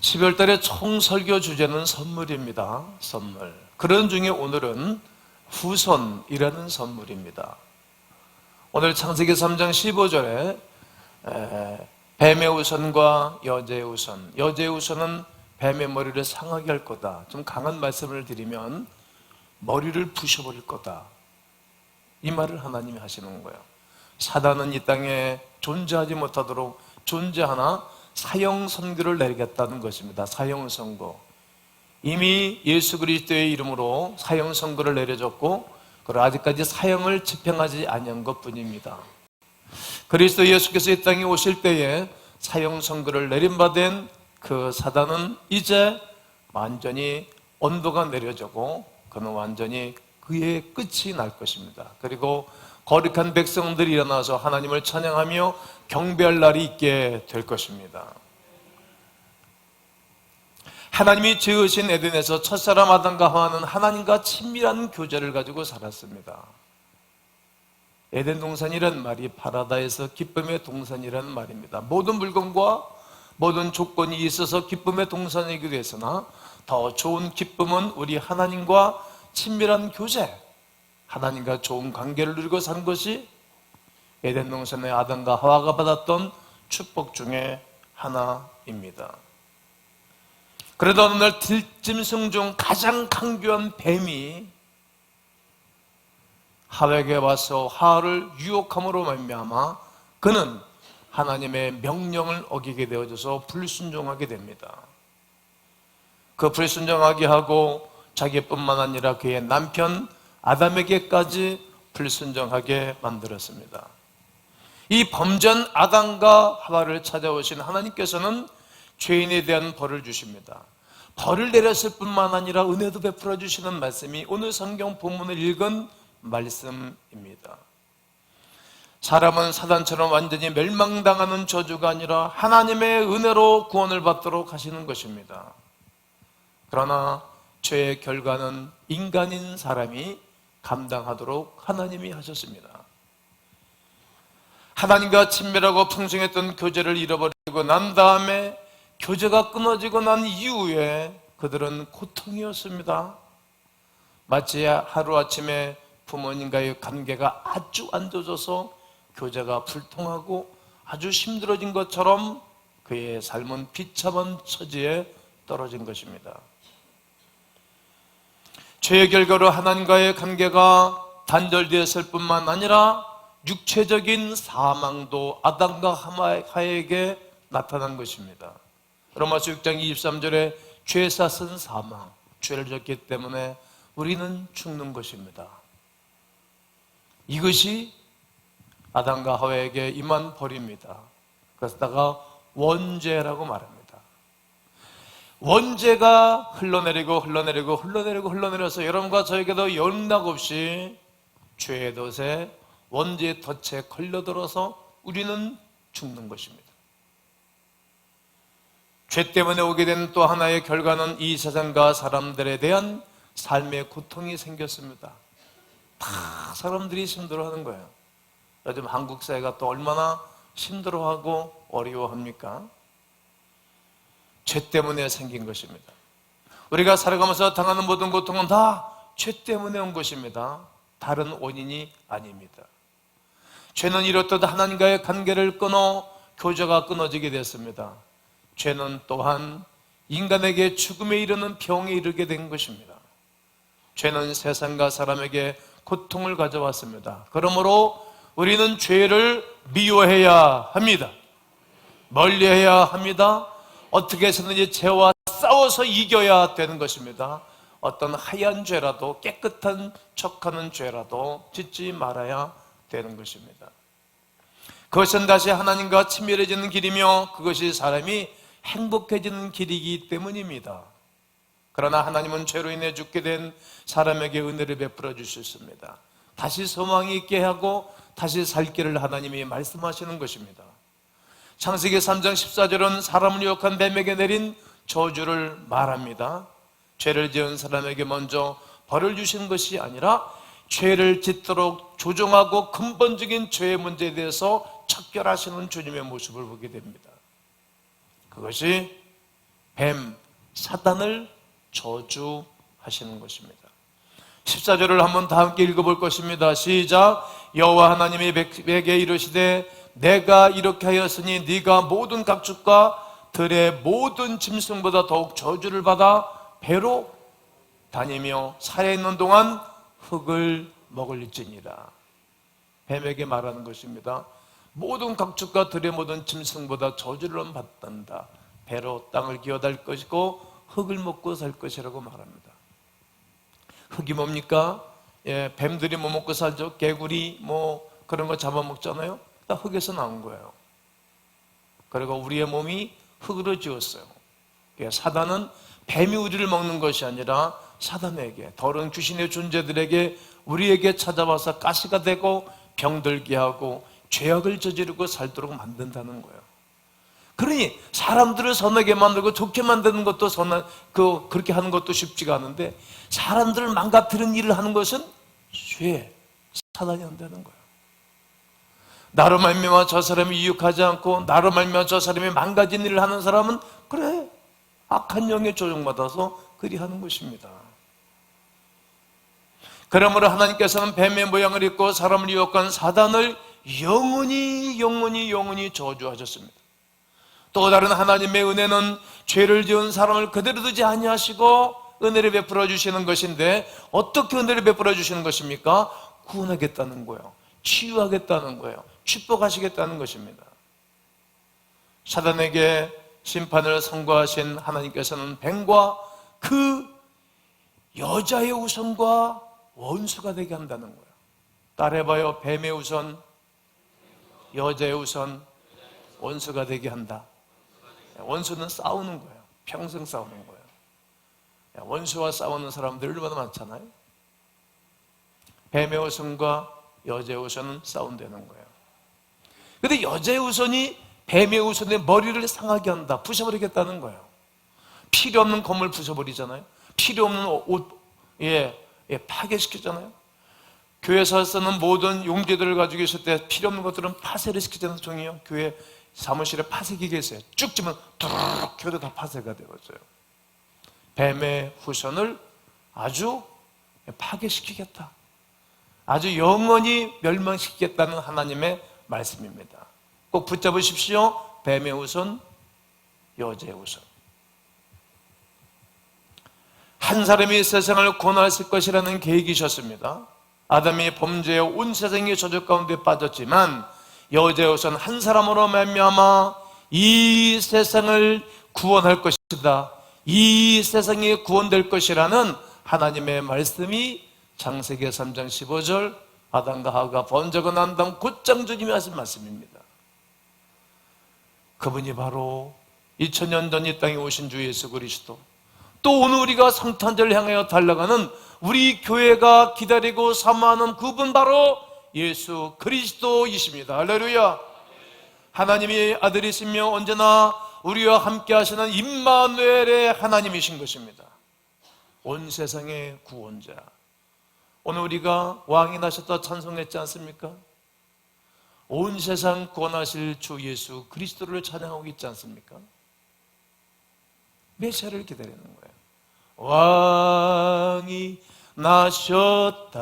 12월달의 총설교 주제는 선물입니다. 선물. 그런 중에 오늘은 후손이라는 선물입니다. 오늘 창세기 3장 15절에 뱀의 후손과 여제의 후손, 여제의 후손은 뱀의 머리를 상하게 할 거다. 좀 강한 말씀을 드리면 머리를 부셔버릴 거다. 이 말을 하나님이 하시는 거예요. 사단은 이 땅에 존재하지 못하도록 존재하나 사형 선고를 내리겠다는 것입니다. 사형 선고. 이미 예수 그리스도의 이름으로 사형 선고를 내려줬고, 그리고 아직까지 사형을 집행하지 아니한 것뿐입니다. 그리스도 예수께서 이 땅에 오실 때에 사형 선고를 내림받은 그 사단은 이제 완전히 온도가 내려지고 그는 완전히 그의 끝이 날 것입니다. 그리고 거룩한 백성들이 일어나서 하나님을 찬양하며 경배할 날이 있게 될 것입니다. 하나님이 지으신 에덴에서 첫사람 아담과 하와는 하나님과 친밀한 교제를 가지고 살았습니다. 에덴 동산이란 말이 파라다이스 기쁨의 동산이라는 말입니다. 모든 물건과 모든 조건이 있어서 기쁨의 동산이기도 했으나 더 좋은 기쁨은 우리 하나님과 친밀한 교제, 하나님과 좋은 관계를 누리고 산 것이 에덴 동산의 아담과 하와가 받았던 축복 중에 하나입니다. 그러다 어느 날 들짐승 중 가장 강교한 뱀이 하와에게 와서 하와를 유혹함으로 말미암아 그는 하나님의 명령을 어기게 되어져서 불순종하게 됩니다. 그 불순종하게 하고 자기뿐만 아니라 그의 남편 아담에게까지 불순종하게 만들었습니다. 이 범죄한 아담과 하와를 찾아오신 하나님께서는 죄인에 대한 벌을 주십니다. 벌을 내렸을 뿐만 아니라 은혜도 베풀어 주시는 말씀이 오늘 성경 본문을 읽은 말씀입니다. 사람은 사단처럼 완전히 멸망당하는 저주가 아니라 하나님의 은혜로 구원을 받도록 하시는 것입니다. 그러나 죄의 결과는 인간인 사람이 감당하도록 하나님이 하셨습니다. 하나님과 친밀하고 풍성했던 교제를 잃어버리고 난 다음에 교제가 끊어지고 난 이후에 그들은 고통이었습니다. 마치 하루아침에 부모님과의 관계가 아주 안 좋아져서 교제가 불통하고 아주 힘들어진 것처럼 그의 삶은 비참한 처지에 떨어진 것입니다. 죄의 결과로 하나님과의 관계가 단절되었을 뿐만 아니라 육체적인 사망도 아담과 하와에게 나타난 것입니다. 로마서 6장 23절에 죄 쌌은 사망, 죄를 졌기 때문에 우리는 죽는 것입니다. 이것이 아담과 하와에게 임한 벌입니다. 그래서다가 원죄라고 말합니다. 원죄가 흘러내려서 여러분과 저에게도 영락없이 죄의 덫에 원죄의 덫에 걸려들어서 우리는 죽는 것입니다. 죄 때문에 오게 된 또 하나의 결과는 이 세상과 사람들에 대한 삶의 고통이 생겼습니다. 다 사람들이 힘들어하는 거예요. 요즘 한국 사회가 또 얼마나 힘들어하고 어려워합니까? 죄 때문에 생긴 것입니다. 우리가 살아가면서 당하는 모든 고통은 다 죄 때문에 온 것입니다. 다른 원인이 아닙니다. 죄는 이렇듯 하나님과의 관계를 끊어 교제가 끊어지게 됐습니다. 죄는 또한 인간에게 죽음에 이르는 병에 이르게 된 것입니다. 죄는 세상과 사람에게 고통을 가져왔습니다. 그러므로 우리는 죄를 미워해야 합니다. 멀리해야 합니다. 어떻게 해서든지 죄와 싸워서 이겨야 되는 것입니다. 어떤 하얀 죄라도 깨끗한 척하는 죄라도 짓지 말아야 되는 것입니다. 그것은 다시 하나님과 친밀해지는 길이며 그것이 사람이 행복해지는 길이기 때문입니다. 그러나 하나님은 죄로 인해 죽게 된 사람에게 은혜를 베풀어 주셨습니다. 다시 소망이 있게 하고 다시 살 길을 하나님이 말씀하시는 것입니다. 창세기 3장 14절은 사람을 유혹한 뱀에게 내린 저주를 말합니다. 죄를 지은 사람에게 먼저 벌을 주신 것이 아니라 죄를 짓도록 조종하고 근본적인 죄의 문제에 대해서 척결하시는 주님의 모습을 보게 됩니다. 그것이 뱀, 사단을 저주하시는 것입니다. 14절을 한번 다 함께 읽어볼 것입니다. 시작. 여호와 하나님이 뱀에게 이르시되 내가 이렇게 하였으니 네가 모든 가축과 들의 모든 짐승보다 더욱 저주를 받아 배로 다니며 살아있는 동안 흙을 먹을지니라. 뱀에게 말하는 것입니다. 모든 가축과 들의 모든 짐승보다 저주를 받는다. 배로 땅을 기어달 것이고 흙을 먹고 살 것이라고 말합니다. 흙이 뭡니까? 뱀들이 뭐 먹고 살죠? 개구리 뭐 그런 거 잡아먹잖아요. 다 흙에서 나온 거예요. 그리고 우리의 몸이 흙으로 지었어요. 사단은 뱀이 우리를 먹는 것이 아니라 사단에게, 더러운 귀신의 존재들에게, 우리에게 찾아와서 가시가 되고 병들게 하고 죄악을 저지르고 살도록 만든다는 거예요. 그러니 사람들을 선하게 만들고 좋게 만드는 것도 그렇게 하는 것도 쉽지가 않은데, 사람들을 망가뜨리는 일을 하는 것은 죄, 사단이 한다는 거예요. 나로 말미암아 저 사람이 유익하지 않고 나로 말미암아 저 사람이 망가진 일을 하는 사람은 그래, 악한 영에 조종받아서 그리 하는 것입니다. 그러므로 하나님께서는 뱀의 모양을 입고 사람을 유혹한 사단을 영원히 저주하셨습니다. 또 다른 하나님의 은혜는 죄를 지은 사람을 그대로 두지 아니하시고 은혜를 베풀어 주시는 것인데, 어떻게 은혜를 베풀어 주시는 것입니까? 구원하겠다는 거예요. 치유하겠다는 거예요. 축복하시겠다는 것입니다. 사단에게 심판을 선고하신 하나님께서는 뱀과 그 여자의 우선과 원수가 되게 한다는 거예요. 따라해봐요. 뱀의 우선, 여자의 우선, 원수가 되게 한다. 원수는 싸우는 거예요. 평생 싸우는 거예요. 원수와 싸우는 사람들 얼마나 많잖아요. 뱀의 우선과 여자의 우선은 싸운다는 거예요. 근데 여자의 우선이 뱀의 우선의 머리를 상하게 한다, 부숴버리겠다는 거예요. 필요 없는 건물 부숴버리잖아요. 필요 없는 옷 파괴시키잖아요. 교회에서 쓰는 모든 용지들을 가지고 있을 때 필요 없는 것들은 파쇄를 시키잖아요. 종이요. 교회 사무실에 파쇄기가 있어요. 쭉 집으면 두루룩 교회도 다 파쇄가 되어져요. 뱀의 후손을 아주 파괴시키겠다, 아주 영원히 멸망시키겠다는 하나님의 말씀입니다. 꼭 붙잡으십시오. 뱀의 후손, 여자의 후손. 한 사람이 세상을 구원하실 것이라는 계획이셨습니다. 아담이 범죄에 온 세상이 저주 가운데 빠졌지만 여자의 후손 한 사람으로 말미암아 이 세상을 구원할 것이다, 이 세상이 구원될 것이라는 하나님의 말씀이 창세기 3장 15절 아담과 하와가 번제가 난 다음 곧장 주님이 하신 말씀입니다. 그분이 바로 2000년 전 이 땅에 오신 주 예수 그리스도, 또 오늘 우리가 성탄절을 향하여 달려가는 우리 교회가 기다리고 사모하는 그분 바로 예수 그리스도이십니다. 할렐루야. 하나님의 아들이시며 언제나 우리와 함께 하시는 임마누엘의 하나님이신 것입니다. 온 세상의 구원자. 오늘 우리가 왕이 나셨다 찬송했지 않습니까? 온 세상 구원하실 주 예수 그리스도를 찬양하고 있지 않습니까? 메시아를 기다리는 거예요. 왕이 나셨다,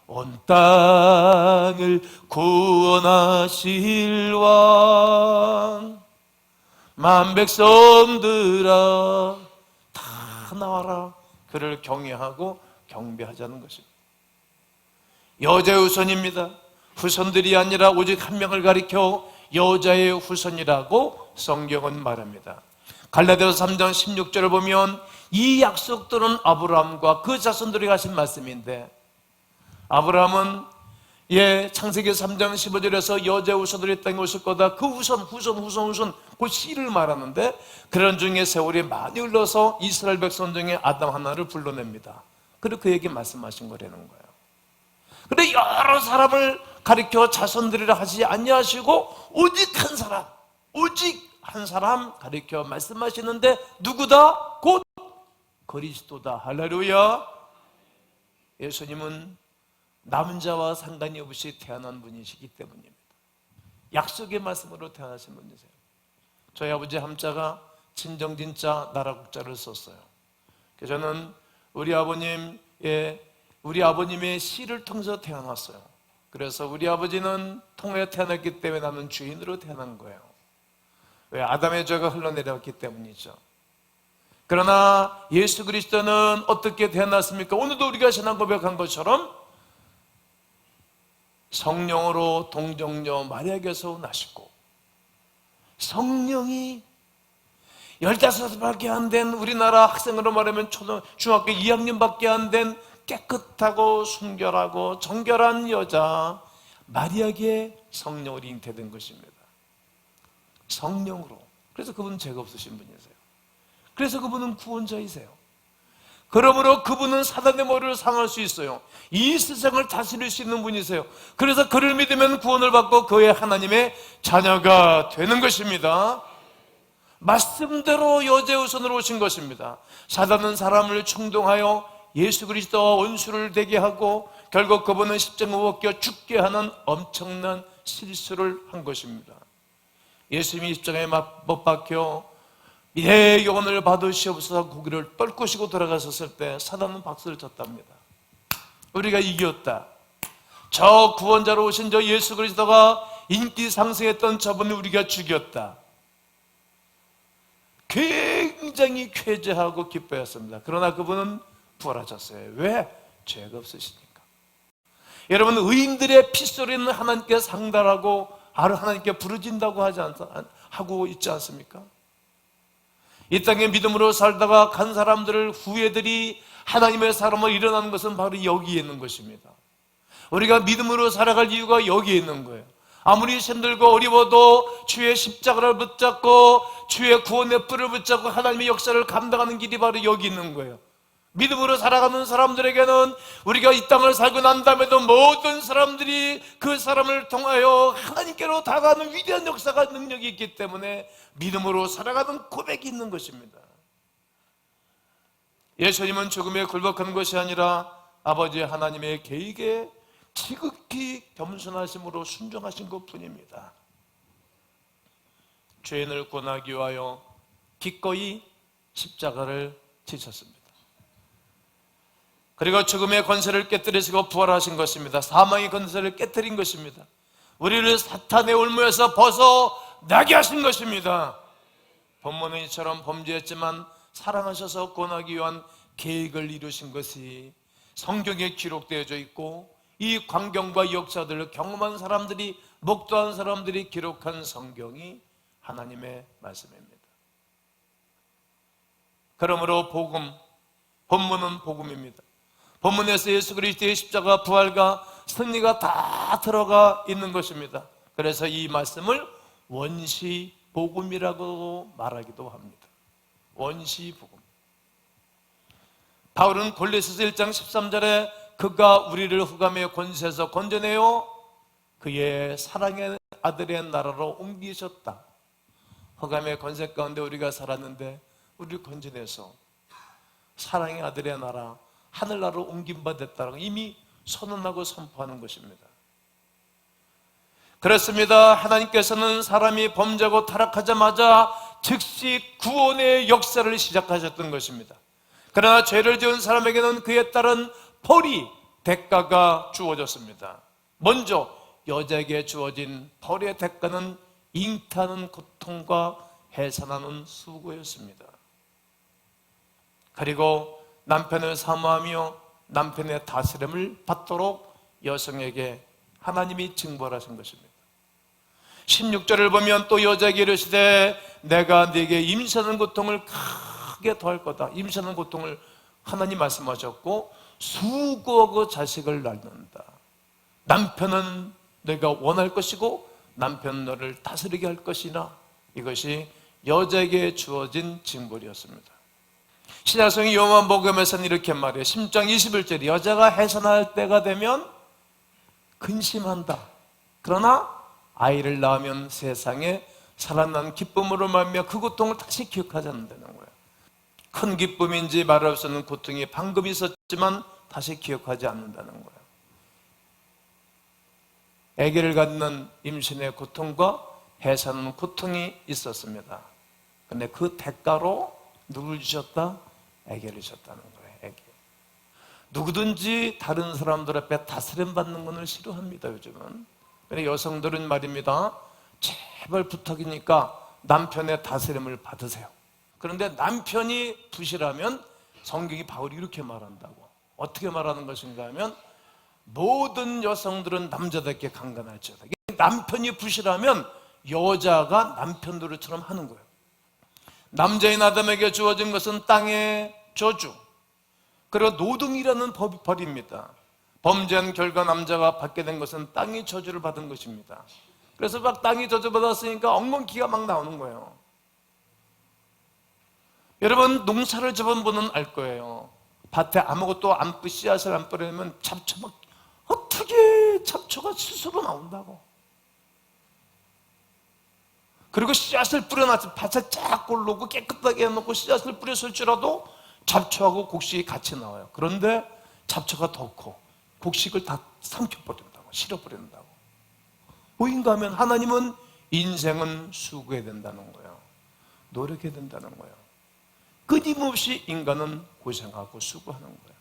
온 땅을 구원하실 왕, 만백성들아 다 나와라, 그를 경외하고 경배하자는 것입니다. 여자의 후손입니다. 후손들이 아니라 오직 한 명을 가리켜 여자의 후손이라고 성경은 말합니다. 갈라디아서 3장 16절을 보면 이 약속들은 아브라함과 그 자손들이 하신 말씀인데, 아브라함은 창세기 3장 15절에서 여자의 후손들이 땅에 오실 거다, 그 후손 그 씨를 말하는데, 그런 중에 세월이 많이 흘러서 이스라엘 백성 중에 아담 하나를 불러냅니다. 그리고 그에게 말씀하신 거라는 거예요. 그런데 여러 사람을 가리켜 자손들이라 하지 아니하시고 오직 한 사람 가리켜 말씀하시는데, 누구다? 곧 그리스도다. 할렐루야. 예수님은 남자와 상관이 없이 태어난 분이시기 때문입니다. 약속의 말씀으로 태어나신 분이세요. 저희 아버지 함자가 친정진자 나라국자를 썼어요. 그래서 저는 우리 아버님의 시를 통해서 태어났어요. 그래서 우리 아버지는 통에 태어났기 때문에 나는 주인으로 태어난 거예요. 왜? 아담의 죄가 흘러내려왔기 때문이죠. 그러나 예수 그리스도는 어떻게 태어났습니까? 오늘도 우리가 신앙 고백한 것처럼 성령으로 동정녀 마리아에게서 나시고, 성령이 15살밖에 안 된 우리나라 학생으로 말하면 중학교 2학년밖에 안 된 깨끗하고 순결하고 정결한 여자 마리아에게 성령으로 잉태된 것입니다. 성령으로. 그래서 그분은 죄가 없으신 분이세요. 그래서 그분은 구원자이세요. 그러므로 그분은 사단의 머리를 상할 수 있어요. 이 세상을 다스릴 수 있는 분이세요. 그래서 그를 믿으면 구원을 받고 그의 하나님의 자녀가 되는 것입니다. 말씀대로 여제우선으로 오신 것입니다. 사단은 사람을 충동하여 예수 그리스도와 원수를 되게 하고 결국 그분은 십자가에 못 박혀 죽게 하는 엄청난 실수를 한 것입니다. 예수님이 십자가에 못 박혀 내 영혼을 받으시옵소서 고개를 떨구시고 돌아가셨을 때 사단은 박수를 쳤답니다. 우리가 이겼다. 저 구원자로 오신 저 예수 그리스도가 인기 상승했던 저분을 우리가 죽였다. 굉장히 쾌재하고 기뻐했습니다. 그러나 그분은 부활하셨어요. 왜? 죄가 없으시니까. 여러분, 의인들의 핏소리는 하나님께 상달하고 하나님께 부르진다고 하고 있지 않습니까? 이 땅에 믿음으로 살다가 간 사람들을 후예들이 하나님의 사람으로 일어나는 것은 바로 여기에 있는 것입니다. 우리가 믿음으로 살아갈 이유가 여기에 있는 거예요. 아무리 힘들고 어려워도 주의 십자가를 붙잡고 주의 구원의 뿔을 붙잡고 하나님의 역사를 감당하는 길이 바로 여기 있는 거예요. 믿음으로 살아가는 사람들에게는 우리가 이 땅을 살고 난 다음에도 모든 사람들이 그 사람을 통하여 하나님께로 다가가는 위대한 역사가 능력이 있기 때문에 믿음으로 살아가는 고백이 있는 것입니다. 예수님은 죽음에 굴복한 것이 아니라 아버지 하나님의 계획에 지극히 겸손하심으로 순종하신 것뿐입니다. 죄인을 구원하기 위하여 기꺼이 십자가를 지셨습니다. 그리고 죽음의 권세를 깨뜨리시고 부활하신 것입니다. 사망의 권세를 깨뜨린 것입니다. 우리를 사탄의 올무에서 벗어나게 하신 것입니다. 본문은 이처럼 범죄했지만 사랑하셔서 구원하기 위한 계획을 이루신 것이 성경에 기록되어져 있고, 이 광경과 역사들을 경험한 사람들이, 목도한 사람들이 기록한 성경이 하나님의 말씀입니다. 그러므로 본문은 복음입니다. 본문에서 예수 그리스도의 십자가, 부활과 승리가 다 들어가 있는 것입니다. 그래서 이 말씀을 원시복음이라고 말하기도 합니다. 원시복음. 바울은 골로새서 1장 13절에 그가 우리를 흑암의 권세에서 건져내어 그의 사랑의 아들의 나라로 옮기셨다. 흑암의 권세 가운데 우리가 살았는데 우리를 건져내서 사랑의 아들의 나라, 하늘나라로 옮김받았다고 이미 선언하고 선포하는 것입니다. 그렇습니다. 하나님께서는 사람이 범죄하고 타락하자마자 즉시 구원의 역사를 시작하셨던 것입니다. 그러나 죄를 지은 사람에게는 그에 따른 벌이, 대가가 주어졌습니다. 먼저 여자에게 주어진 벌의 대가는 잉태하는 고통과 해산하는 수고였습니다. 그리고 남편을 사모하며 남편의 다스림을 받도록 여성에게 하나님이 징벌하신 것입니다. 16절을 보면 또 여자에게 이르시되 내가 네게 임신하는 고통을 크게 더할 거다. 임신하는 고통을 하나님 말씀하셨고, 수고하고 자식을 낳는다. 남편은 내가 원할 것이고 남편 너를 다스리게 할 것이나, 이것이 여자에게 주어진 징벌이었습니다. 신약성경 요한복음에서는 이렇게 말해요. 10장 21절, 여자가 해산할 때가 되면 근심한다. 그러나 아이를 낳으면 세상에 살아난 기쁨으로 말미암아 그 고통을 다시 기억하지 않는다는 거예요. 큰 기쁨인지 말할 수 없는 고통이 방금 있었지만 다시 기억하지 않는다는 거예요. 아기를 갖는 임신의 고통과 해사는 고통이 있었습니다. 근데 그 대가로 누굴 주셨다? 아기를 주셨다는 거예요. 아기. 누구든지 다른 사람들 앞에 다스림 받는 것을 싫어합니다, 요즘은. 그런데 여성들은 말입니다, 제발 부탁이니까 남편의 다스림을 받으세요. 그런데 남편이 부실하면 성경이 바울이 이렇게 말한다고. 어떻게 말하는 것인가 하면 모든 여성들은 남자답게 강간할지어다. 남편이 부실하면 여자가 남편 노릇처럼 하는 거예요. 남자인 아담에게 주어진 것은 땅의 저주, 그리고 노동이라는 벌입니다. 범죄한 결과 남자가 받게 된 것은 땅의 저주를 받은 것입니다. 그래서 막 땅이 저주받았으니까 엉겅퀴가 막 나오는 거예요. 여러분, 농사를 접은 분은 알 거예요. 밭에 아무것도 안 씨앗을 안 뿌리면 잡초 막 어떻게 잡초가 스스로 나온다고. 그리고 씨앗을 뿌려놨지, 밭에 쫙 골르고 깨끗하게 해놓고 씨앗을 뿌렸을지라도 잡초하고 곡식이 같이 나와요. 그런데 잡초가 더 커. 곡식을 다 삼켜버린다고, 실어버린다고. 뭐인가 하면 하나님은 인생은 수고해야 된다는 거예요. 노력해야 된다는 거예요. 끊임없이 인간은 고생하고 수고하는 거예요.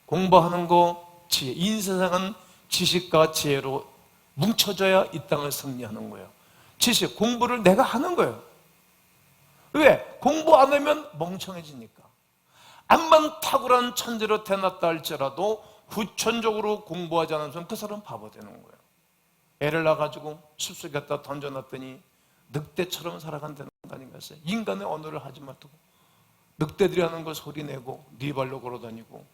공부하는 거, 지혜. 인세상은 지식과 지혜로 뭉쳐져야 이 땅을 승리하는 거예요. 지식, 공부를 내가 하는 거예요. 왜? 공부 안 하면 멍청해지니까. 암만 탁월한 천재로 태어났다 할지라도 후천적으로 공부하지 않으면 그 사람은 바보 되는 거예요. 애를 낳아가지고 숲속에 갖다 던져놨더니 늑대처럼 살아간다는 거 아닌가요? 인간의 언어를 하지 말고 늑대들이 하는 거 소리내고 네 발로 걸어다니고.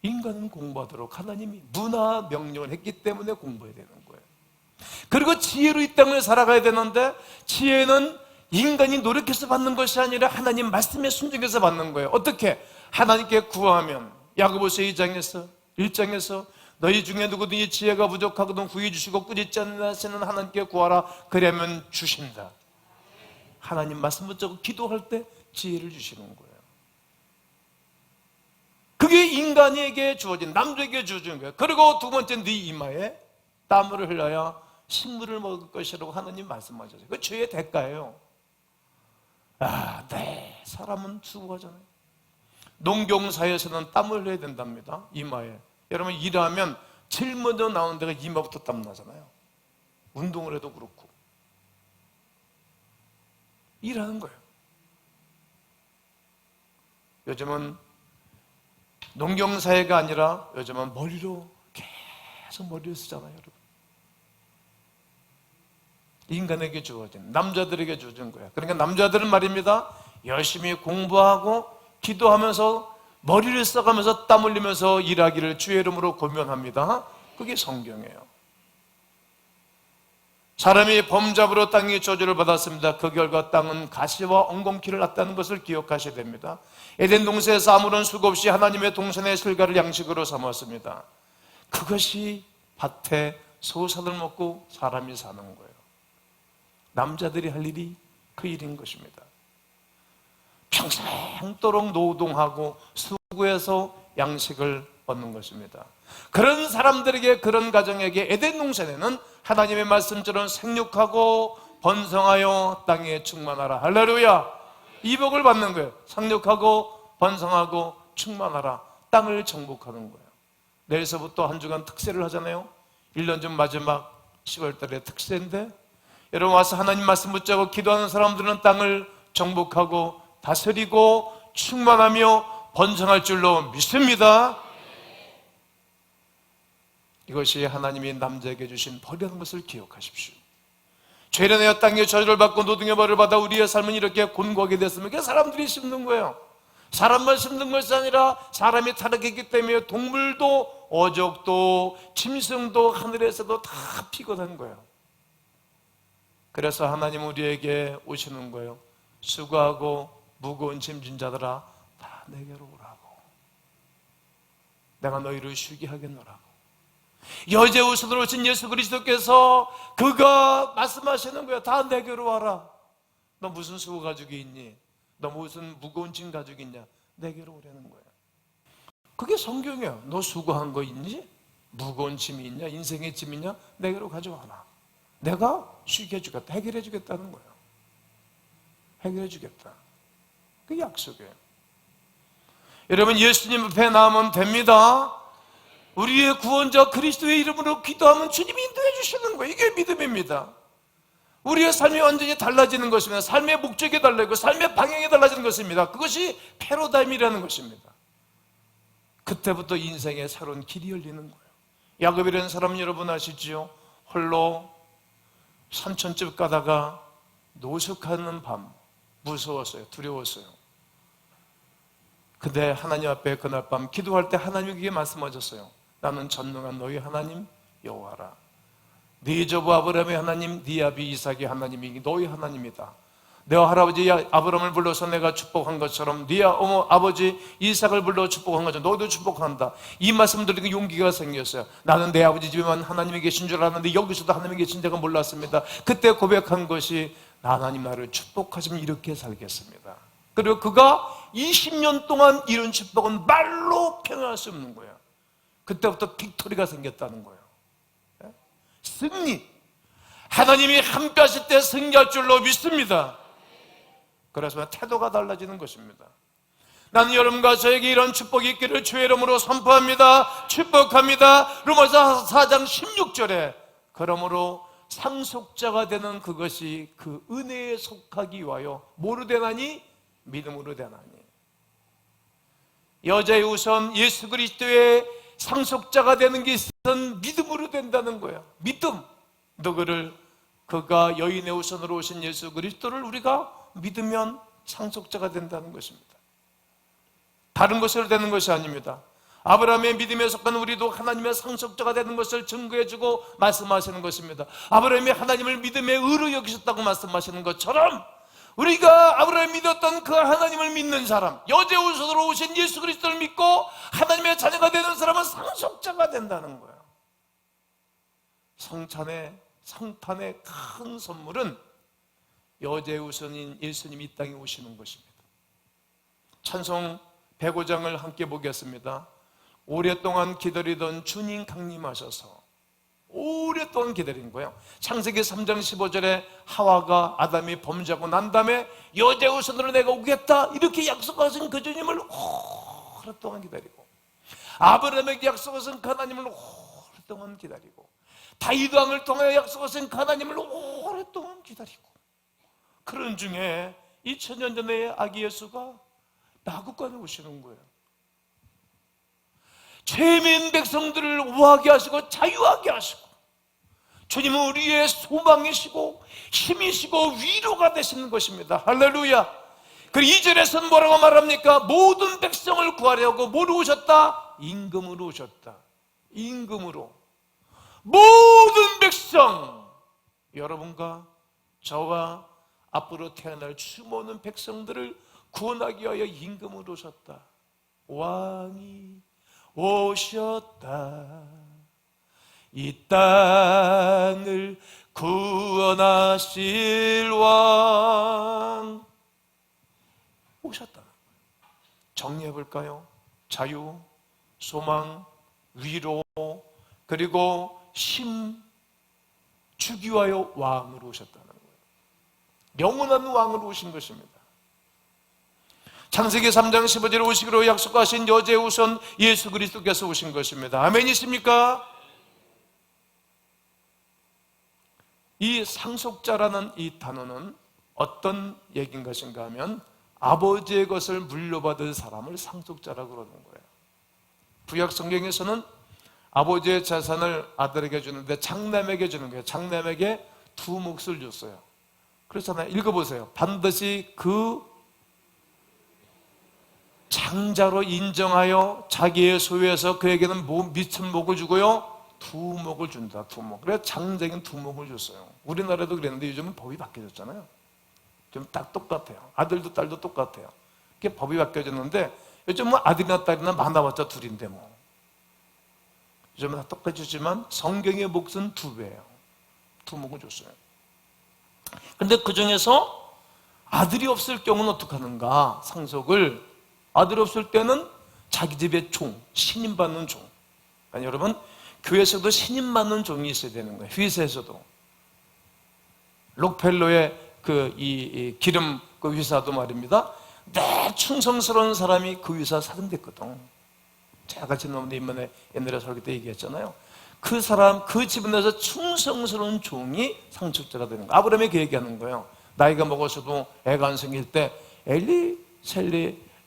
인간은 공부하도록 하나님이 문화 명령을 했기 때문에 공부해야 되는 거예요. 그리고 지혜로 이 땅을 살아가야 되는데, 지혜는 인간이 노력해서 받는 것이 아니라 하나님 말씀에 순종해서 받는 거예요. 어떻게? 하나님께 구하면, 야고보서 1장에서 너희 중에 누구든지 지혜가 부족하거든 구해 주시고 꾸짖지 않는 하시는 하나님께 구하라, 그러면 주신다. 하나님 말씀 붙잡고 기도할 때 지혜를 주시는 거예요. 그게 인간에게 주어진, 남자에게 주어진 거예요. 그리고 두 번째, 네 이마에 땀을 흘려야 식물을 먹을 것이라고 하나님 말씀하셨어요. 그 죄의 대가예요. 네, 사람은 수고하잖아요. 농경사에서는 땀을 흘려야 된답니다. 이마에. 여러분, 일하면 제일 먼저 나오는 데가 이마부터 땀 나잖아요. 운동을 해도 그렇고. 일하는 거예요. 요즘은 농경사회가 아니라 요즘은 머리로 계속 머리를 쓰잖아요, 여러분. 인간에게 주어진, 남자들에게 주어진 거예요. 그러니까 남자들은 말입니다, 열심히 공부하고 기도하면서 머리를 써가면서 땀 흘리면서 일하기를 주의 이름으로 권면합니다. 그게 성경이에요. 사람이 범죄로 땅의 저주를 받았습니다. 그 결과 땅은 가시와 엉겅퀴를 낳았다는 것을 기억하셔야 됩니다. 에덴 동산에서 아무런 수고 없이 하나님의 동산의 실과를 양식으로 삼았습니다. 그것이 밭에 소산을 먹고 사람이 사는 거예요. 남자들이 할 일이 그 일인 것입니다. 평생도록 노동하고 수고해서 양식을 얻는 것입니다. 그런 사람들에게, 그런 가정에게 에덴 동산에는 하나님의 말씀처럼 생육하고 번성하여 땅에 충만하라, 할렐루야, 이 복을 받는 거예요. 생육하고 번성하고 충만하라, 땅을 정복하는 거예요. 내일서부터 한 주간 특세를 하잖아요. 1년 전 마지막 10월 달에 특세인데, 여러분 와서 하나님 말씀 붙잡고 기도하는 사람들은 땅을 정복하고 다스리고 충만하며 번성할 줄로 믿습니다. 이것이 하나님이 남자에게 주신 벌이라는 것을 기억하십시오. 죄를 내어 땅에 저주를 받고 노동의 벌을 받아 우리의 삶은 이렇게 곤고하게 됐으면 그게 사람들이 힘든 거예요. 사람만 힘든 것이 아니라 사람이 타락했기 때문에 동물도, 어족도, 짐승도 하늘에서도 다 피곤한 거예요. 그래서 하나님 우리에게 오시는 거예요. 수고하고 무거운 짐진 자들아 다 내게로 오라고. 내가 너희를 쉬게 하겠노라고. 여제우스로 오신 예수 그리스도께서 그가 말씀하시는 거예요. 다 내게로 와라. 너 무슨 수고 가지고 있니? 너 무슨 무거운 짐 가지고 있냐? 내게로 오라는 거예요. 그게 성경이에요. 너 수고한 거 있니? 무거운 짐이 있냐? 인생의 짐이 있냐? 내게로 가져와라. 내가 쉬게 해주겠다, 해결해 주겠다는 거예요. 해결해 주겠다. 그 약속이에요. 여러분, 예수님 앞에 나오면 됩니다. 우리의 구원자 그리스도의 이름으로 기도하면 주님이 인도해 주시는 거예요. 이게 믿음입니다. 우리의 삶이 완전히 달라지는 것입니다. 삶의 목적이 달라지고 삶의 방향이 달라지는 것입니다. 그것이 패러다임이라는 것입니다. 그때부터 인생의 새로운 길이 열리는 거예요. 야곱이라는 사람 여러분 아시지요? 홀로 산천집 가다가 노숙하는 밤, 무서웠어요. 두려웠어요. 근데 하나님 앞에 그날 밤 기도할 때 하나님에게 말씀하셨어요. 나는 전능한 너희 하나님 여호와라. 네 조부 아브라함의 하나님, 네 아비 이삭의 하나님이 너희 하나님이다. 내가 할아버지 아브라함을 불러서 내가 축복한 것처럼 네 아버지 이삭을 불러 축복한 것처럼 너희도 축복한다. 이 말씀 들으니까 용기가 생겼어요. 나는 내 아버지 집에만 하나님이 계신 줄 알았는데 여기서도 하나님이 계신 적은 몰랐습니다. 그때 고백한 것이 하나님 나를 축복하시면 이렇게 살겠습니다. 그리고 그가 20년 동안 이룬 축복은 말로 표현할 수 없는 거예요. 그때부터 빅토리가 생겼다는 거예요. 승리. 하나님이 함께 하실 때 승리할 줄로 믿습니다. 그래서 태도가 달라지는 것입니다. 나는 여러분과 저에게 이런 축복이 있기를 주의 이름으로 선포합니다. 축복합니다. 로마서 4장 16절에 그러므로 상속자가 되는 그것이 그 은혜에 속하기 위하여 뭐로 되나니? 믿음으로 되나니. 여자의 우선 예수 그리스도의 상속자가 되는 게 있으면 믿음으로 된다는 거예요. 믿음. 누구를? 그가 여인의 우선으로 오신 예수 그리스도를 우리가 믿으면 상속자가 된다는 것입니다. 다른 것으로 되는 것이 아닙니다. 아브라함의 믿음에 속한 우리도 하나님의 상속자가 되는 것을 증거해주고 말씀하시는 것입니다. 아브라함이 하나님을 믿음의 의로 여기셨다고 말씀하시는 것처럼 우리가 아브라함이 믿었던 그 하나님을 믿는 사람, 여자의 우선으로 오신 예수 그리스도를 믿고 하나님의 자녀가 되는 사람은 상속자가 된다는 거예요. 성탄의 큰 선물은 여자의 우선인 예수님이 이 땅에 오시는 것입니다. 찬송 105장을 함께 보겠습니다. 오랫동안 기다리던 주님 강림하셔서 오랫동안 기다린 거예요. 창세기 3장 15절에 하와가 아담이 범죄하고 난 다음에 여자의 우선으로 내가 오겠다 이렇게 약속하신 그 주님을 오랫동안 기다리고, 아브라함에게 약속하신 그 하나님을 오랫동안 기다리고, 다윗 왕을 통하여 약속하신 그 하나님을 오랫동안 기다리고, 그런 중에 2000년 전에 아기 예수가 나국간에 오시는 거예요. 죄민 백성들을 우하게 하시고 자유하게 하시고, 주님은 우리의 소망이시고 힘이시고 위로가 되시는 것입니다. 할렐루야. 그리고 2절에서는 뭐라고 말합니까? 모든 백성을 구하려고 뭐로 오셨다? 임금으로 오셨다. 임금으로. 모든 백성, 여러분과 저와 앞으로 태어날 수많은 백성들을 구원하기 위하여 임금으로 오셨다. 왕이 오셨다. 이 땅을 구원하실 왕 오셨다. 정리해 볼까요? 자유, 소망, 위로, 그리고 힘 주기 위하여 왕으로 오셨다는 거예요. 영원한 왕으로 오신 것입니다. 창세기 3장 15절에 오시기로 약속하신 여자의 우선 예수 그리스도께서 오신 것입니다. 아멘이십니까? 이 상속자라는 이 단어는 어떤 얘기인 것인가 하면 아버지의 것을 물려받은 사람을 상속자라고 그러는 거예요. 구약 성경에서는 아버지의 재산을 아들에게 주는데 장남에게 주는 거예요. 장남에게 두 몫을 줬어요. 그렇잖아요. 읽어보세요. 반드시 그 장자로 인정하여 자기의 소유에서 그에게는 미친 목을 주고요, 두 목을 준다. 두 목. 그래서 장자에게는 두 목을 줬어요. 우리나라도 그랬는데 요즘은 법이 바뀌어졌잖아요. 좀 딱 똑같아요. 아들도 딸도 똑같아요. 그게 법이 바뀌어졌는데 요즘은 아들이나 딸이나 많아봤자 둘인데 뭐. 요즘은 다 똑같지만 성경의 몫은 두 배예요. 두 목을 줬어요. 근데 그 중에서 아들이 없을 경우는 어떻게 하는가? 상속을 아들이 없을 때는 자기 집의 종, 신임받는 종. 아니 여러분, 교회에서도 신임받는 종이 있어야 되는 거예요. 회사에서도. 록펠러의 이 기름 그 회사도 말입니다. 내 충성스러운 사람이 그 회사 사장됐거든. 제가 지난번에 옛날에 설교 때 얘기했잖아요. 그 사람, 그 집안에서 충성스러운 종이 상속자가 되는 거예요. 아브라함이 그 얘기하는 거예요. 나이가 먹어서도 애가 안 생길 때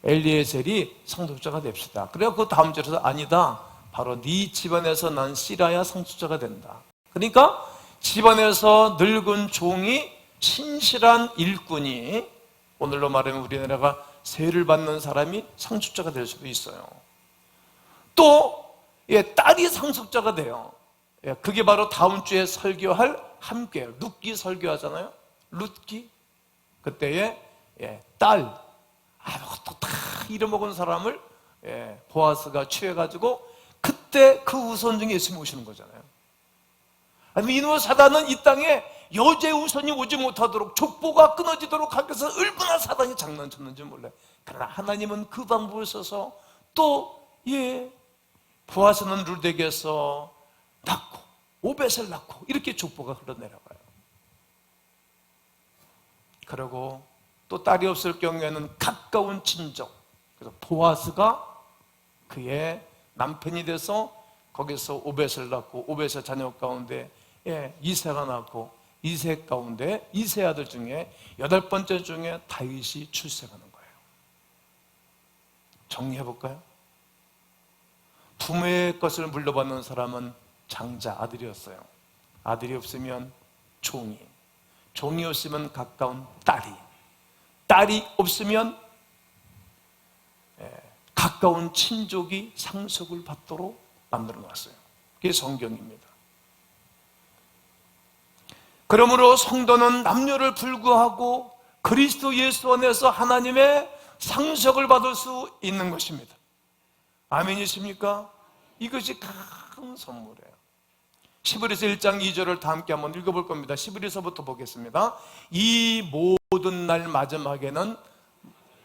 엘리에셀이 상속자가 됩시다. 그래서 그 다음 절에서 아니다. 바로 네 집안에서 난 씨라야 상속자가 된다. 그러니까 집안에서 늙은 종이 신실한 일꾼이, 오늘로 말하면 우리나라가 세를 받는 사람이 상속자가 될 수도 있어요. 또 딸이 상속자가 돼요. 그게 바로 다음 주에 설교할 함께 룻기 설교하잖아요. 룻기 그때에 딸 아무것도 다 잃어먹은 사람을 보아스가 취해가지고 그때 그 우선중에 예수님이 오시는 거잖아요. 아니 이놈의 사단은 이 땅에 여자의 우선이 오지 못하도록 족보가 끊어지도록 하기 위해서 얼마나 사단이 장난쳤는지 몰라요. 그러나 하나님은 그 방법을 써서 또 보아스는 룻에게서 낳고 오벳을 낳고 이렇게 족보가 흘러내려가요. 그리고 또 딸이 없을 경우에는 가까운 친족, 그래서 보아스가 그의 남편이 돼서 거기서 오벳을 낳고 오벳의 자녀 가운데 이새가 낳고 이새 가운데 이새 아들 중에 8번째 중에 다윗이 출생하는 거예요. 정리해볼까요? 부모의 것을 물려받는 사람은 장자 아들이었어요. 아들이 없으면 종이 없으면 가까운 딸이 없으면 가까운 친족이 상속을 받도록 만들어 놨어요. 그게 성경입니다. 그러므로 성도는 남녀를 불구하고 그리스도 예수 안에서 하나님의 상속을 받을 수 있는 것입니다. 아멘이십니까? 이것이 큰 선물이에요. 시브리서 1장 2절을 다 함께 한번 읽어볼 겁니다. 시브리서부터 보겠습니다. 이 모든 날 마지막에는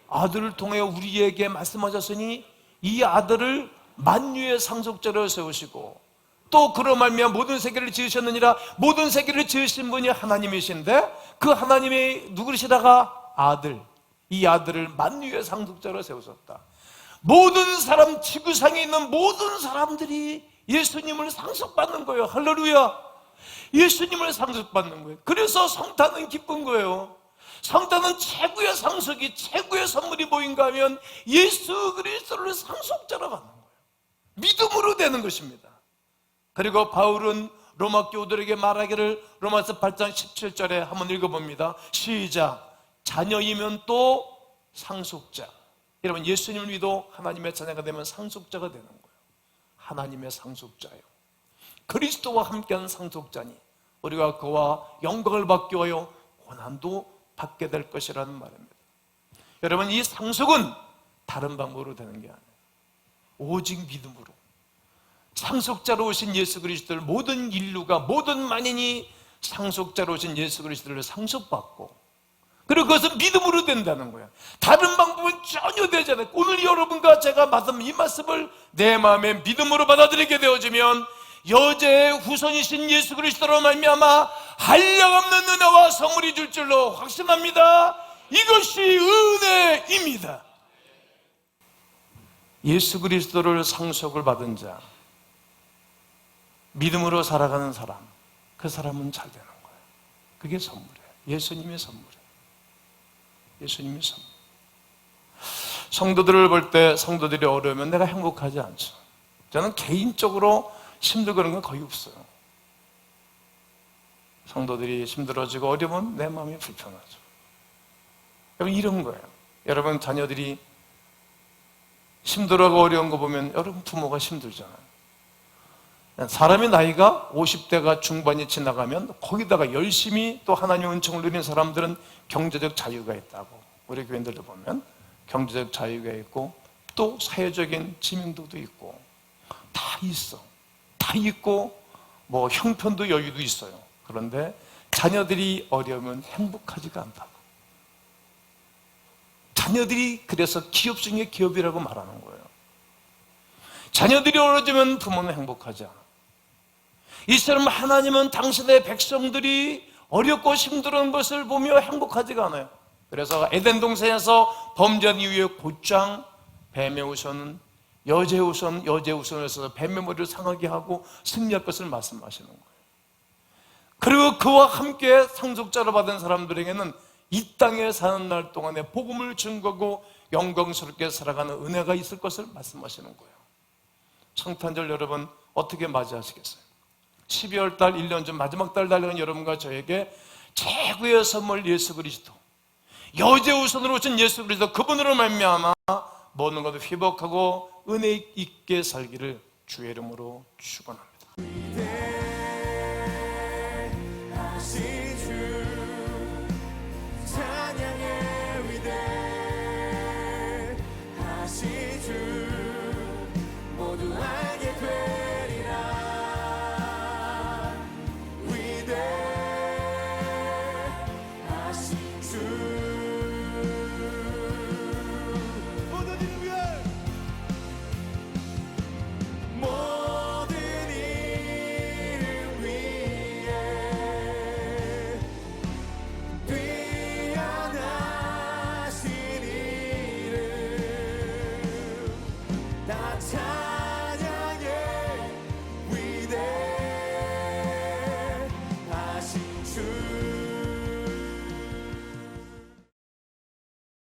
아들을 통해 우리에게 말씀하셨으니 이 아들을 만유의 상속자로 세우시고 또 그로 말미암아 모든 세계를 지으셨느니라. 모든 세계를 지으신 분이 하나님이신데 그 하나님이 누구시다가 아들, 이 아들을 만유의 상속자로 세우셨다. 모든 사람, 지구상에 있는 모든 사람들이 예수님을 상속받는 거예요. 할렐루야. 예수님을 상속받는 거예요. 그래서 성탄은 기쁜 거예요. 성탄은 최고의 상속이, 최고의 선물이 뭐인가 하면 예수 그리스도를 상속자로 받는 거예요. 믿음으로 되는 것입니다. 그리고 바울은 로마 교우들에게 말하기를 로마서 8장 17절에 한번 읽어봅니다. 시작. 자녀이면 또 상속자. 여러분 예수님을 믿어 하나님의 자녀가 되면 상속자가 되는 거예요. 하나님의 상속자예요. 그리스도와 함께한 상속자니 우리가 그와 영광을 받기 위하여 고난도 받게 될 것이라는 말입니다. 여러분 이 상속은 다른 방법으로 되는 게 아니에요. 오직 믿음으로 상속자로 오신 예수 그리스도를 모든 인류가 모든 만인이 상속자로 오신 예수 그리스도를 상속받고 그리고 그것은 믿음으로 된다는 거예요. 다른 방법은 전혀 되지 않아요. 오늘 여러분과 제가 받은 이 말씀을 내 마음에 믿음으로 받아들이게 되어지면 여자의 후손이신 예수 그리스도로 말미암아 한량없는 은혜와 선물이 줄 줄로 확신합니다. 이것이 은혜입니다. 예수 그리스도를 상속을 받은 자, 믿음으로 살아가는 사람, 그 사람은 잘 되는 거예요. 그게 선물이에요. 예수님의 선물이에요. 예수님의 선물. 성도들을 볼 때 성도들이 어려우면 내가 행복하지 않죠. 저는 개인적으로 힘들고 그런 건 거의 없어요. 성도들이 힘들어지고 어려우면 내 마음이 불편하죠. 여러분 이런 거예요. 여러분 자녀들이 힘들어하고 어려운 거 보면 여러분 부모가 힘들잖아요. 사람이 나이가 50대가 중반이 지나가면 거기다가 열심히 또 하나님의 은총을 누리는 사람들은 경제적 자유가 있다고. 우리 교인들도 보면 경제적 자유가 있고 또 사회적인 지명도도 있고 다 있어. 다 있고 뭐 형편도 여유도 있어요. 그런데 자녀들이 어려우면 행복하지가 않다고. 자녀들이 그래서 기업 중에 기업이라고 말하는 거예요. 자녀들이 어려지면 부모는 행복하지 않아. 이처럼 하나님은 당신의 백성들이 어렵고 힘든 것을 보며 행복하지가 않아요. 그래서 에덴 동산에서 범죄한 이후에 곧장 뱀의 우선은 여제의 우선을 써서 뱀의 머리를 상하게 하고 승리할 것을 말씀하시는 거예요. 그리고 그와 함께 상속자로 받은 사람들에게는 이 땅에 사는 날 동안에 복음을 증거하고 영광스럽게 살아가는 은혜가 있을 것을 말씀하시는 거예요. 성탄절 여러분 어떻게 맞이하시겠어요? 12월 달 1년 전 마지막 달 달려간 여러분과 저에게 최고의 선물 예수 그리스도, 여제우선으로 오신 예수 그리스도, 그분으로 말미암아 모든 것을 회복하고 은혜 있게 살기를 주의 이름으로 축원합니다.